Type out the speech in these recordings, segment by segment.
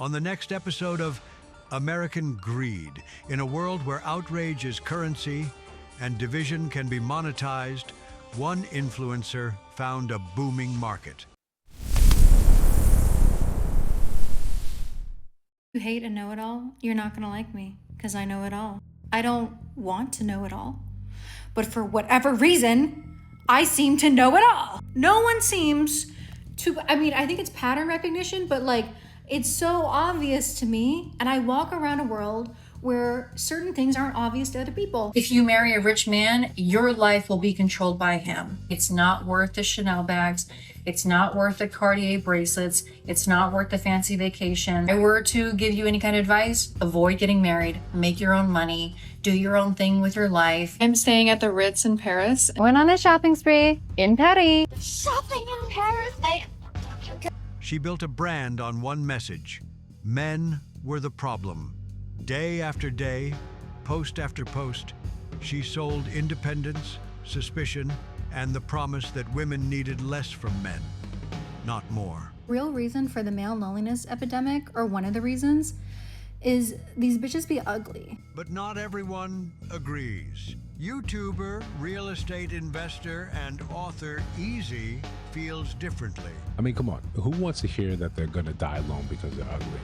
on the next episode of American Greed. In a world where outrage is currency and division can be monetized, one influencer found a booming market. You hate a know-it-all, you're not gonna like me, because I know it all. I don't want to know it all, but for whatever reason, I seem to know it all. No one seems to, I think it's pattern recognition, but like, it's so obvious to me, and I walk around a world where certain things aren't obvious to other people. If you marry a rich man, your life will be controlled by him. It's not worth the Chanel bags. It's not worth the Cartier bracelets. It's not worth the fancy vacation. If I were to give you any kind of advice, avoid getting married, make your own money, do your own thing with your life. I'm staying at the Ritz in Paris. I went on a shopping spree in Paris. Shopping in Paris? She built a brand on one message: men were the problem. Day after day, post after post, she sold independence, suspicion, and the promise that women needed less from men, not more. Real reason for the male loneliness epidemic, or one of the reasons, is these bitches be ugly. But not everyone agrees. YouTuber, real estate investor, and author Eze feels differently. I mean, come on. Who wants to hear that they're gonna die alone because they're ugly?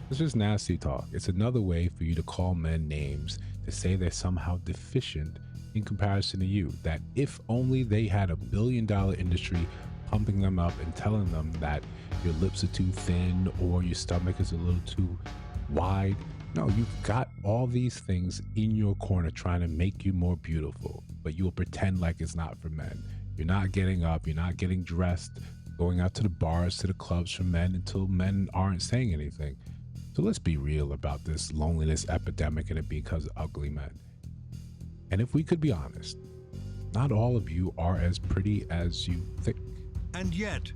It's just nasty talk. It's another way for you to call men names, to say they're somehow deficient in comparison to you. That if only they had $1 billion industry pumping them up and telling them that your lips are too thin or your stomach is a little too wide. No, you've got all these things in your corner trying to make you more beautiful, but you'll pretend like it's not for men. You're not getting up, you're not getting dressed, going out to the bars, to the clubs for men until men aren't saying anything. So let's be real about this loneliness epidemic and it being because of ugly men. And if we could be honest, not all of you are as pretty as you think. And yet,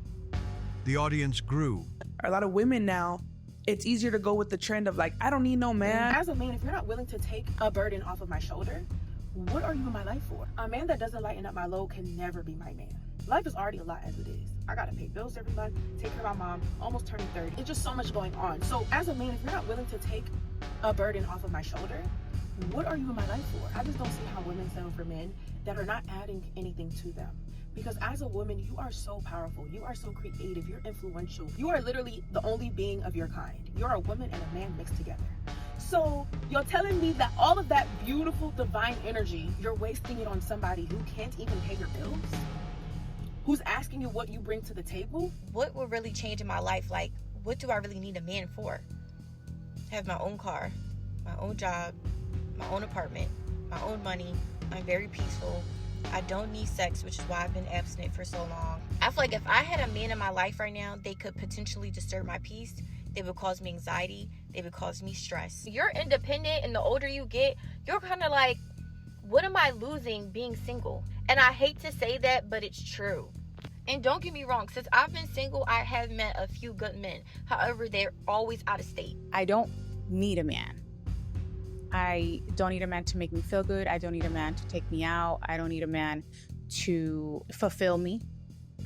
the audience grew. A lot of women now, it's easier to go with the trend of like, I don't need no man. As a man, if you're not willing to take a burden off of my shoulder, what are you in my life for? A man that doesn't lighten up my load can never be my man. Life is already a lot as it is. I gotta pay bills every month, take care of my mom, almost turning 30. It's just so much going on. So as a man, if you're not willing to take a burden off of my shoulder, what are you in my life for? I just don't see how women settle for men that are not adding anything to them. Because as a woman, you are so powerful, you are so creative, you're influential. You are literally the only being of your kind. You're a woman and a man mixed together. So you're telling me that all of that beautiful divine energy, you're wasting it on somebody who can't even pay your bills? Who's asking you what you bring to the table? What will really change in my life? Like, what do I really need a man for? Have my own car, my own job, my own apartment, my own money. I'm very peaceful. I don't need sex, which is why I've been abstinent for so long. I feel like if I had a man in my life right now, they could potentially disturb my peace. They would cause me anxiety. They would cause me stress. You're independent, and the older you get, you're kind of like, what am I losing being single? And I hate to say that, but it's true. And don't get me wrong, since I've been single, I have met a few good men. However, they're always out of state. I don't need a man. I don't need a man to make me feel good. I don't need a man to take me out. I don't need a man to fulfill me.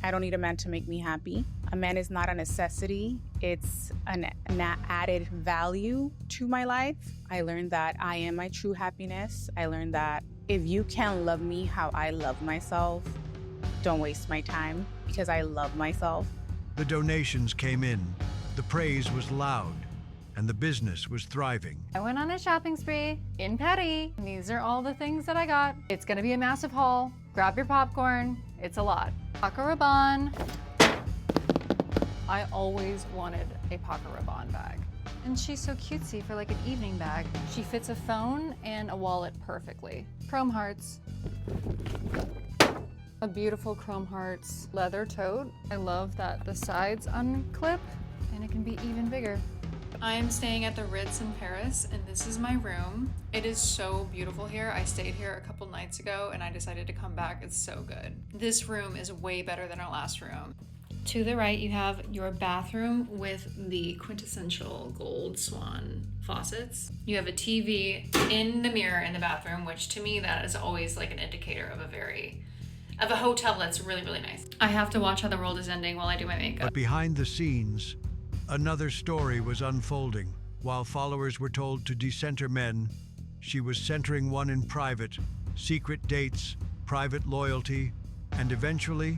I don't need a man to make me happy. A man is not a necessity. It's an added value to my life. I learned that I am my true happiness. I learned that if you can't love me how I love myself, don't waste my time, because I love myself. The donations came in, the praise was loud, and the business was thriving. I went on a shopping spree in Paris. These are all the things that I got. It's gonna be a massive haul. Grab your popcorn. It's a lot. Paco Rabanne. I always wanted a Paco Rabanne bag. And she's so cutesy for like an evening bag. She fits a phone and a wallet perfectly. Chrome hearts. A beautiful chrome hearts leather tote. I love that the sides unclip and it can be even bigger. I am staying at the Ritz in Paris, and this is my room. It is so beautiful here. I stayed here a couple nights ago and I decided to come back. It's so good. This room is way better than our last room. To the right, you have your bathroom with the quintessential gold swan faucets. You have a TV in the mirror in the bathroom, which to me, that is always like an indicator of a hotel that's really, really nice. I have to watch how the world is ending while I do my makeup. But behind the scenes, Another story was unfolding. While followers were told to decenter men, she was centering one in private, secret dates, private loyalty, and eventually,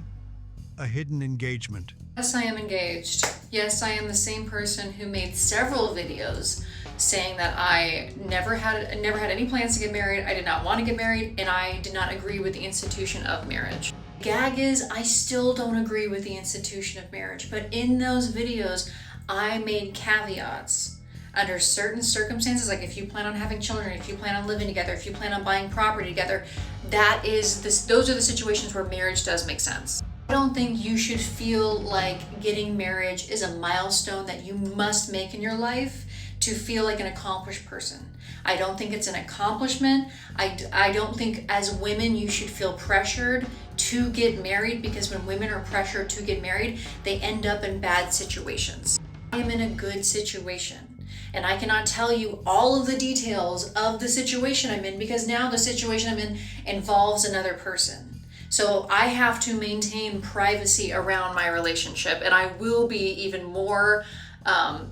a hidden engagement. Yes, I am engaged. Yes, I am the same person who made several videos saying that I never had any plans to get married, I did not want to get married, and I did not agree with the institution of marriage. The gag is, I still don't agree with the institution of marriage, but in those videos, I made caveats. Under certain circumstances, like if you plan on having children, if you plan on living together, if you plan on buying property together, those are the situations where marriage does make sense. I don't think you should feel like getting marriage is a milestone that you must make in your life to feel like an accomplished person. I don't think it's an accomplishment. I don't think as women you should feel pressured to get married, because when women are pressured to get married, they end up in bad situations. I am in a good situation. And I cannot tell you all of the details of the situation I'm in, because now the situation I'm in involves another person. So I have to maintain privacy around my relationship, and I will be even more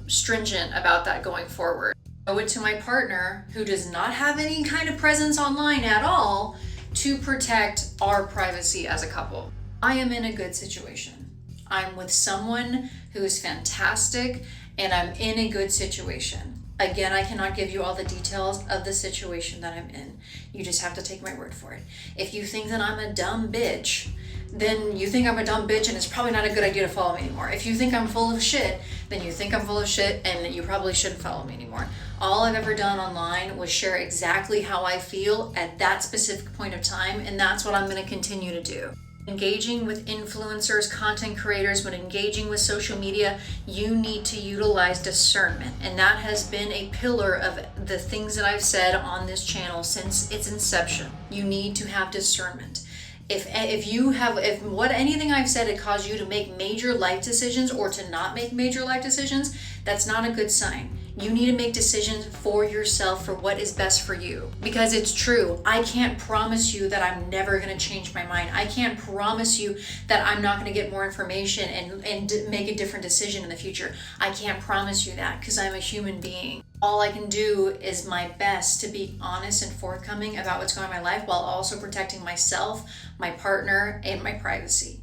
stringent about that going forward. I owe it to my partner, who does not have any kind of presence online at all, to protect our privacy as a couple. I am in a good situation. I'm with someone who is fantastic, and I'm in a good situation. Again, I cannot give you all the details of the situation that I'm in. You just have to take my word for it. If you think that I'm a dumb bitch, then you think I'm a dumb bitch, and it's probably not a good idea to follow me anymore. If you think I'm full of shit, then you think I'm full of shit, and you probably shouldn't follow me anymore. All I've ever done online was share exactly how I feel at that specific point of time, and that's what I'm going to continue to do. Engaging with influencers, content creators, when engaging with social media, you need to utilize discernment. And that has been a pillar of the things that I've said on this channel since its inception. You need to have discernment. If anything I've said had caused you to make major life decisions or to not make major life decisions, that's not a good sign. You need to make decisions for yourself for what is best for you. Because it's true, I can't promise you that I'm never gonna change my mind. I can't promise you that I'm not gonna get more information and make a different decision in the future. I can't promise you that, because I'm a human being. All I can do is my best to be honest and forthcoming about what's going on in my life, while also protecting myself, my partner, and my privacy.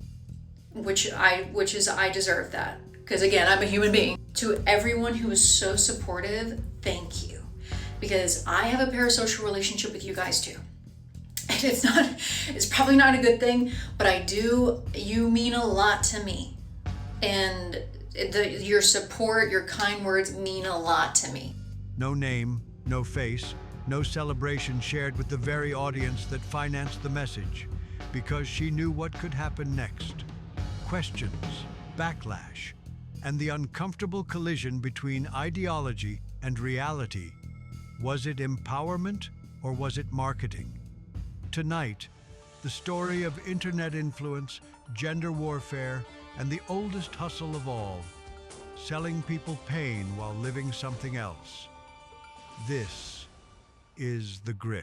Which I deserve that. Because again, I'm a human being. To everyone who is so supportive, thank you. Because I have a parasocial relationship with you guys too. And it's probably not a good thing, but you mean a lot to me. And your support, your kind words mean a lot to me. No name, no face, no celebration shared with the very audience that financed the message, because she knew what could happen next. Questions, backlash, and the uncomfortable collision between ideology and reality. Was it empowerment or was it marketing? Tonight, the story of internet influence, gender warfare, and the oldest hustle of all, selling people pain while living something else. This is the Grift.